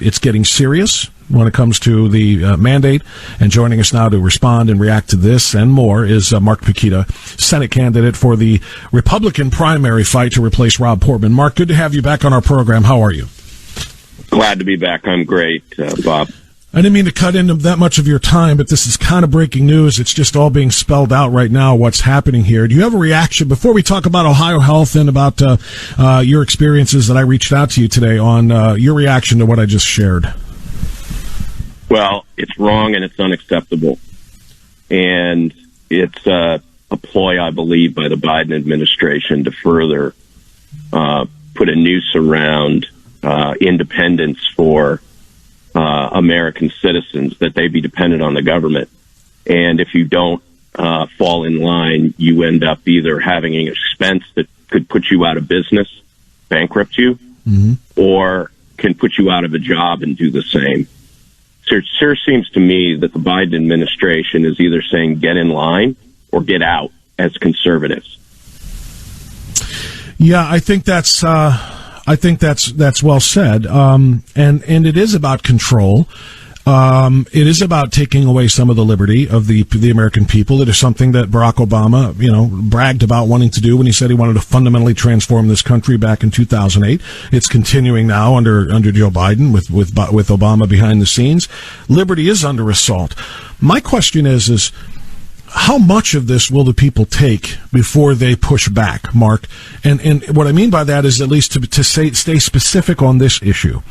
It's getting serious when it comes to the mandate. And joining us now to respond and react to this and more is Mark Pukita, Senate candidate for the Republican primary fight to replace Rob Portman. Mark, good to have you back on our program. How are you? Glad to be back. I'm great, Bob. I didn't mean to cut into that much of your time, but this is kind of breaking news. It's just all being spelled out right now, what's happening here. Do you have a reaction, before we talk about Ohio Health and about your experiences that I reached out to you today on, your reaction to what I just shared? Well, it's wrong and it's unacceptable. And it's a ploy, I believe, by the Biden administration to further put a noose around independence for American citizens, that they be dependent on the government. And if you don't fall in line, you end up either having an expense that could put you out of business, bankrupt you, or can put you out of a job and do the same. So it sure seems to me that the Biden administration is either saying get in line or get out as conservatives. Yeah, I think that's well said. And it is about control. It is about taking away some of the liberty of the American people. It is something that Barack Obama, bragged about wanting to do when he said he wanted to fundamentally transform this country back in 2008. It's continuing now under Joe Biden with Obama behind the scenes. Liberty is under assault. My question is how much of this will the people take before they push back, Mark? And what I mean by that is at least to stay specific on this issue.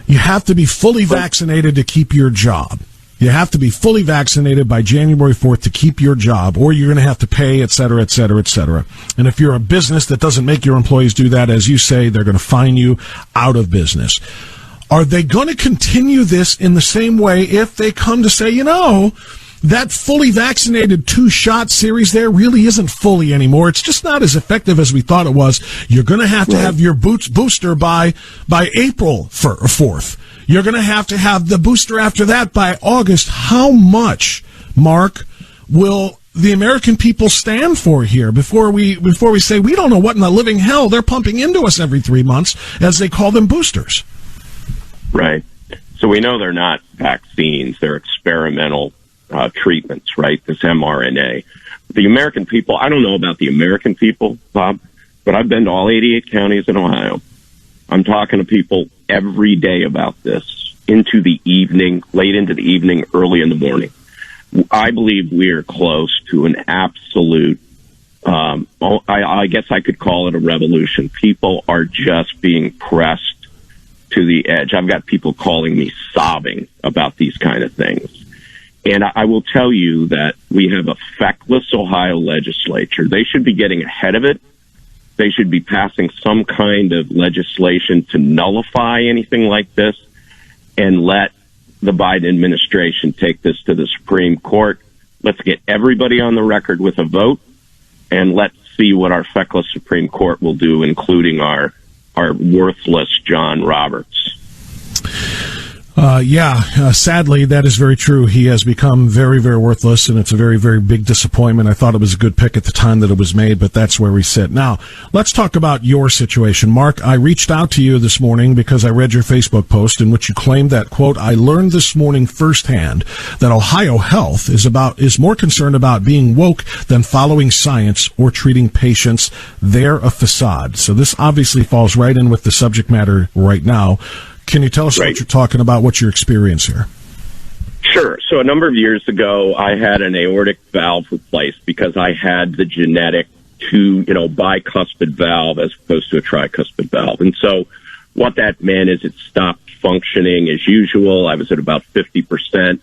You have to be fully vaccinated to keep your job. You have to be fully vaccinated by January 4th to keep your job, or you're going to have to pay, et cetera, et cetera, et cetera. And if you're a business that doesn't make your employees do that, as you say, they're going to fine you out of business. Are they going to continue this in the same way if they come to say, that fully vaccinated 2-shot series there really isn't fully anymore. It's just not as effective as we thought it was. You're going to have to have your booster by April 4th. You're going to have the booster after that by August. How much, Mark, will the American people stand for here before we say we don't know what in the living hell they're pumping into us every 3 months, as they call them boosters? Right. So we know they're not vaccines. They're experimental treatments, right? This mRNA. The American people, I don't know about the American people, Bob, but I've been to all 88 counties in Ohio. I'm talking to people every day about this, into the evening, late into the evening, early in the morning. I believe we are close to an absolute, I guess I could call it a revolution. People are just being pressed to the edge. I've got people calling me sobbing about these kind of things. And I will tell you that we have a feckless Ohio legislature. They should be getting ahead of it. They should be passing some kind of legislation to nullify anything like this and let the Biden administration take this to the Supreme Court. Let's get everybody on the record with a vote, and let's see what our feckless Supreme Court will do, including our worthless John Roberts. Sadly, that is very true. He has become very, very worthless, and it's a very, very big disappointment. I thought it was a good pick at the time that it was made, but that's where we sit. Now, let's talk about your situation. Mark, I reached out to you this morning because I read your Facebook post in which you claimed that, quote, I learned this morning firsthand that Ohio Health is more concerned about being woke than following science or treating patients. They're a facade. So this obviously falls right in with the subject matter right now. Can you tell us what you're talking about, what's your experience here? Sure. So a number of years ago, I had an aortic valve replaced because I had the genetic bicuspid valve as opposed to a tricuspid valve. And so what that meant is it stopped functioning as usual. I was at about 50%. And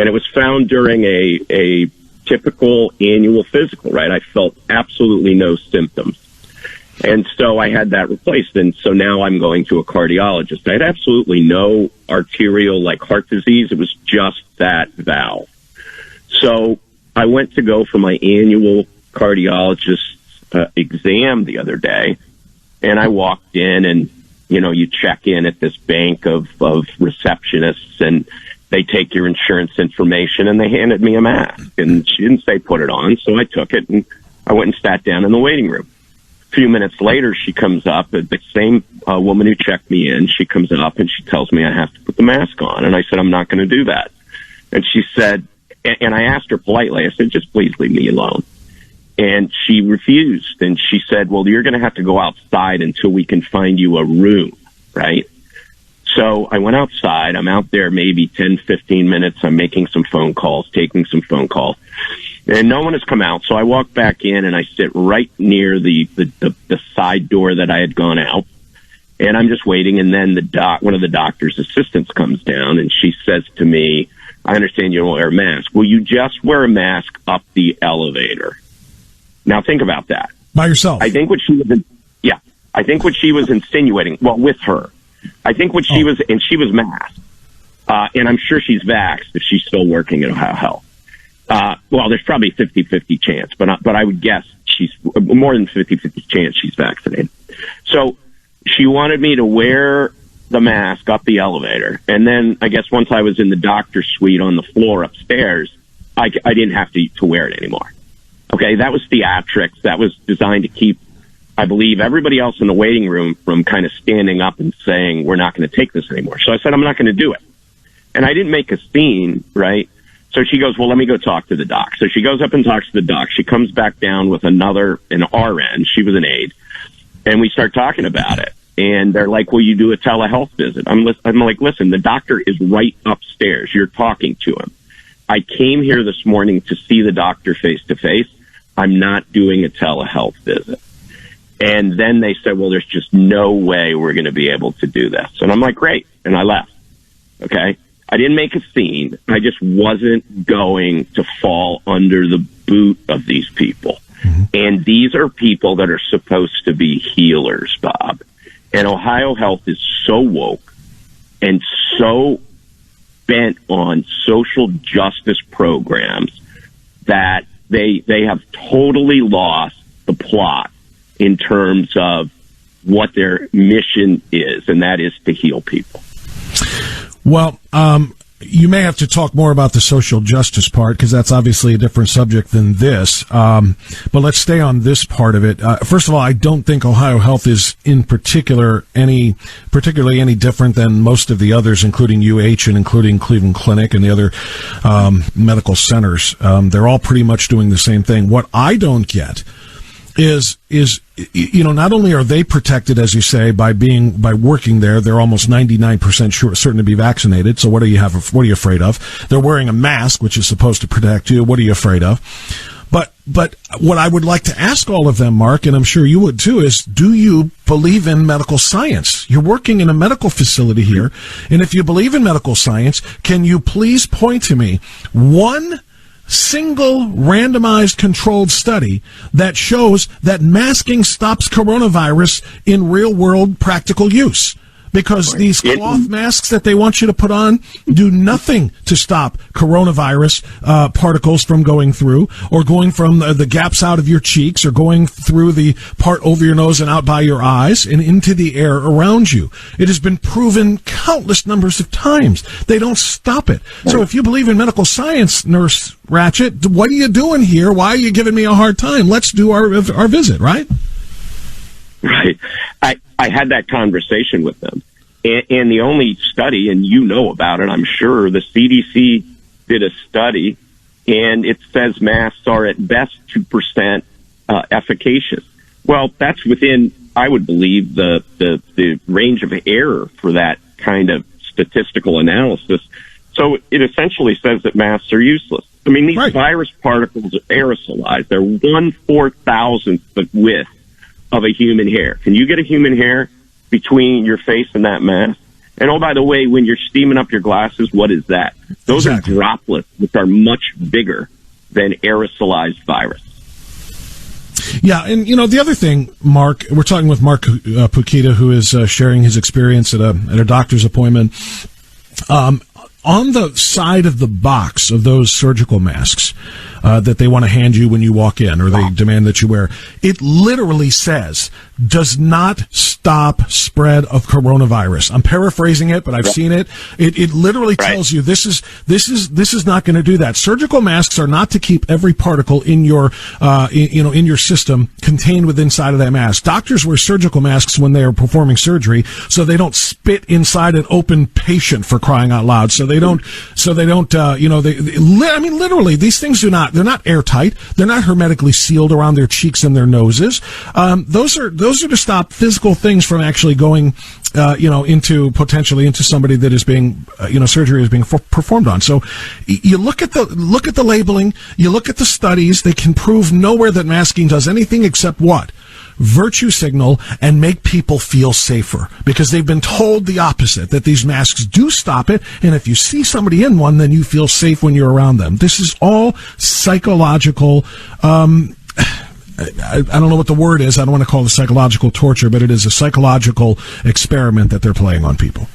it was found during a typical annual physical, right? I felt absolutely no symptoms. And so I had that replaced. And so now I'm going to a cardiologist. I had absolutely no arterial, like heart disease. It was just that valve. So I went to go for my annual cardiologist exam the other day. And I walked in and, you check in at this bank of receptionists, and they take your insurance information, and they handed me a mask. And she didn't say put it on. So I took it, and I went and sat down in the waiting room. A few minutes later, she comes up, the same woman who checked me in, she comes up and she tells me I have to put the mask on. And I said, I'm not going to do that. And she said, and I asked her politely, I said, just please leave me alone. And she refused. And she said, well, you're going to have to go outside until we can find you a room, right? So I went outside. I'm out there maybe 10, 15 minutes. I'm making some phone calls, taking some phone calls. And no one has come out. So I walk back in and I sit right near the side door that I had gone out. And I'm just waiting. And then one of the doctor's assistants comes down and she says to me, I understand you don't wear a mask. Will you just wear a mask up the elevator? Now think about that. By yourself? I think what she was insinuating, well, with her. I think what she was, and she was masked. And I'm sure she's vaxxed if she's still working at Ohio Health. Well, there's probably 50-50 chance, but I would guess she's more than 50-50 chance she's vaccinated. So she wanted me to wear the mask up the elevator. And then I guess once I was in the doctor's suite on the floor upstairs, I didn't have to wear it anymore. Okay, that was theatrics. That was designed to keep, I believe, everybody else in the waiting room from kind of standing up and saying, we're not going to take this anymore. So I said, I'm not going to do it. And I didn't make a scene, right? So she goes, well, let me go talk to the doc. So she goes up and talks to the doc. She comes back down with an RN. She was an aide. And we start talking about it. And they're like, will you do a telehealth visit? I'm like, listen, the doctor is right upstairs. You're talking to him. I came here this morning to see the doctor face to face. I'm not doing a telehealth visit. And then they said, well, there's just no way we're going to be able to do this. And I'm like, great. And I left. Okay. I didn't make a scene. I just wasn't going to fall under the boot of these people. Mm-hmm. And these are people that are supposed to be healers, Bob. And Ohio Health is so woke and so bent on social justice programs that they have totally lost the plot in terms of what their mission is, and that is to heal people. Well, you may have to talk more about the social justice part, because that's obviously a different subject than this. But let's stay on this part of it. First of all, I don't think Ohio Health is in particularly any different than most of the others, including UH and including Cleveland Clinic and the other medical centers. They're all pretty much doing the same thing. What I don't get is not only are they protected, as you say, by working there, they're almost 99% certain to be vaccinated. So what are you afraid of? They're wearing a mask, which is supposed to protect you. What are you afraid of? But what I would like to ask all of them, Mark, and I'm sure you would too, is do you believe in medical science? You're working in a medical facility here, and if you believe in medical science, can you please point to me one single randomized controlled study that shows that masking stops coronavirus in real world practical use? Because these cloth masks that they want you to put on do nothing to stop coronavirus particles from going through, or going from the gaps out of your cheeks, or going through the part over your nose and out by your eyes and into the air around you. It has been proven countless numbers of times. They don't stop it. So if you believe in medical science, Nurse Ratchet, what are you doing here? Why are you giving me a hard time? Let's do our visit, right? Right. I had that conversation with them. And the only study, and you know about it, I'm sure, the CDC did a study, and it says masks are at best 2% efficacious. Well, that's within, I would believe, the range of error for that kind of statistical analysis. So it essentially says that masks are useless. I mean, these virus particles are aerosolized. They're 1/4000th the width of a human hair. Can you get a human hair between your face and that mask? And oh, by the way, when you're steaming up your glasses, what is that? Those are droplets, which are much bigger than aerosolized virus. Yeah, and the other thing, Mark, we're talking with Mark Pukita, who is sharing his experience at a doctor's appointment. On the side of the box of those surgical masks, that they want to hand you when you walk in, or they demand that you wear. It literally says, does not stop spread of coronavirus. I'm paraphrasing it, but I've seen it. It literally tells you this is not going to do that. Surgical masks are not to keep every particle in your in your system contained within inside of that mask. Doctors wear surgical masks when they are performing surgery, so they don't spit inside an open patient, for crying out loud. So they don't literally, these things they're not airtight. They're not hermetically sealed around their cheeks and their noses. Those are to stop physical things from actually going, potentially into somebody that is being, surgery is being performed on. So you look at the labeling, you look at the studies, they can prove nowhere that masking does anything except what? Virtue signal and make people feel safer, because they've been told the opposite, that these masks do stop it, and if you see somebody in one, then you feel safe when you're around them. This is all psychological, I don't know what the word is. I don't want to call it psychological torture, but it is a psychological experiment that they're playing on people.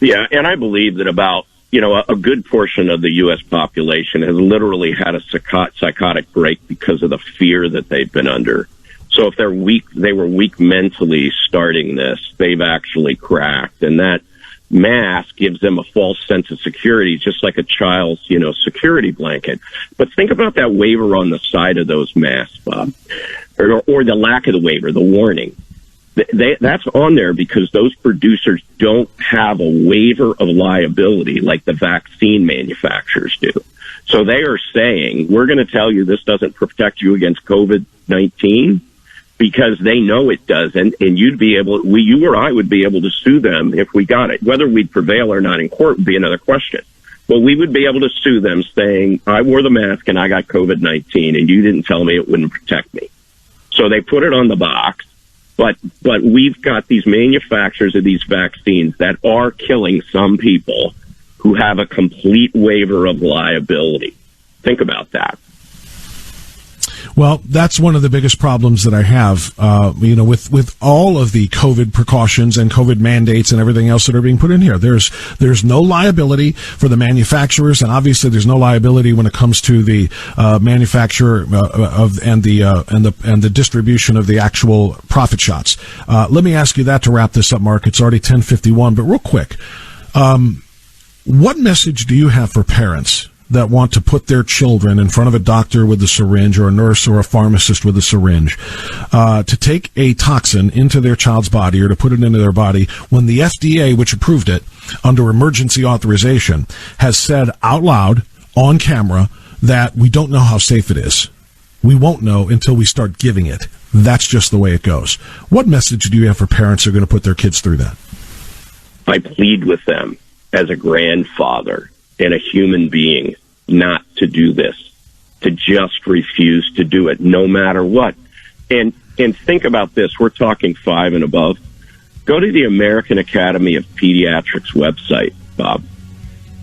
Yeah, and I believe that about, a good portion of the U.S. population has literally had a psychotic break because of the fear that they've been under. So if they were weak mentally starting this, they've actually cracked. And that mask gives them a false sense of security, just like a child's, security blanket. But think about that waiver on the side of those masks, Bob, or the lack of the waiver, the warning. That's on there because those producers don't have a waiver of liability like the vaccine manufacturers do. So they are saying, we're going to tell you this doesn't protect you against COVID-19 because they know it does. And you or I would be able to sue them if we got it. Whether we'd prevail or not in court would be another question. But we would be able to sue them saying, I wore the mask and I got COVID-19 and you didn't tell me it wouldn't protect me. So they put it on the box. But we've got these manufacturers of these vaccines that are killing some people who have a complete waiver of liability. Think about that. Well, that's one of the biggest problems that I have, with all of the COVID precautions and COVID mandates and everything else that are being put in here. There's no liability for the manufacturers, and obviously there's no liability when it comes to the manufacturer and the distribution of the actual profit shots. Let me ask you that to wrap this up, Mark. It's already 10:51, but real quick, what message do you have for parents that want to put their children in front of a doctor with a syringe, or a nurse or a pharmacist with a syringe, to take a toxin into their child's body or to put it into their body, when the FDA, which approved it under emergency authorization, has said out loud on camera that we don't know how safe it is. We won't know until we start giving it. That's just the way it goes. What message do you have for parents who are going to put their kids through that? I plead with them as a grandfather and a human being not to do this, to just refuse to do it no matter what. And think about this. We're talking 5 and above. Go to the American Academy of Pediatrics website, Bob,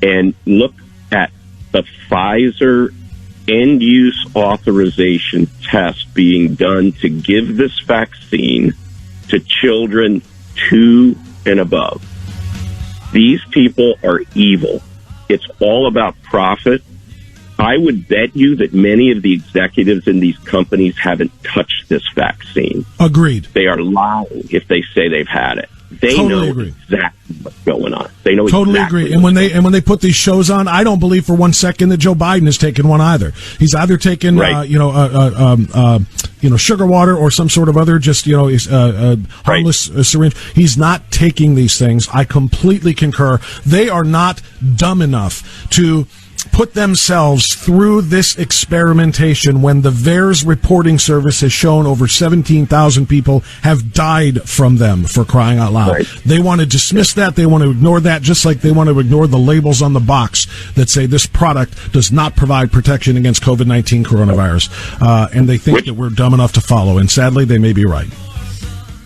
and look at the Pfizer end-use authorization test being done to give this vaccine to children 2 and above. These people are evil. It's all about profit. I would bet you that many of the executives in these companies haven't touched this vaccine. Agreed. They are lying if they say they've had it. They totally know agree. Exactly what's going on. They know totally exactly agree. And when they put these shows on, I don't believe for one second that Joe Biden has taken one either. He's either taken sugar water or some sort of other harmless syringe. He's not taking these things. I completely concur. They are not dumb enough to put themselves through this experimentation when the VAERS reporting service has shown over 17,000 people have died from them, for crying out loud. Right. They want to dismiss that. They want to ignore that, just like they want to ignore the labels on the box that say this product does not provide protection against COVID-19 coronavirus. And they think that we're dumb enough to follow. And sadly, they may be right.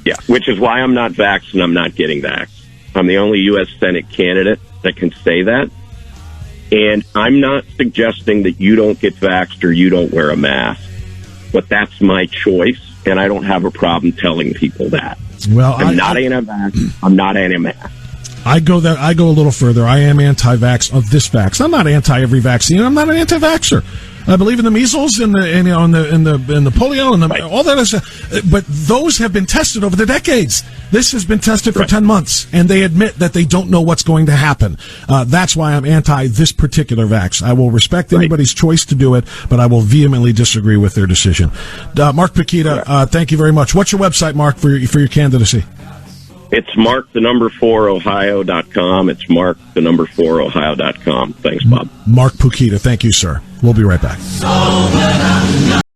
Yeah, which is why I'm not vaxxed and I'm not getting vaxxed. I'm the only U.S. Senate candidate that can say that. And I'm not suggesting that you don't get vaxxed or you don't wear a mask, but that's my choice, and I don't have a problem telling people that. Well, I'm not anti-vax. I'm not anti-mask. I go a little further. I am anti-vax of this vax. I'm not anti every vaccine. I'm not an anti-vaxxer. I believe in the measles and the polio and all that other stuff. But those have been tested over the decades. This has been tested for 10 months, and they admit that they don't know what's going to happen. That's why I'm anti this particular vax. I will respect anybody's choice to do it, but I will vehemently disagree with their decision. Mark Pukita, thank you very much. What's your website, Mark, for your candidacy? It's mark4ohio.com. It's mark4ohio.com. Thanks, Bob. Mark Pukita, thank you, sir. We'll be right back.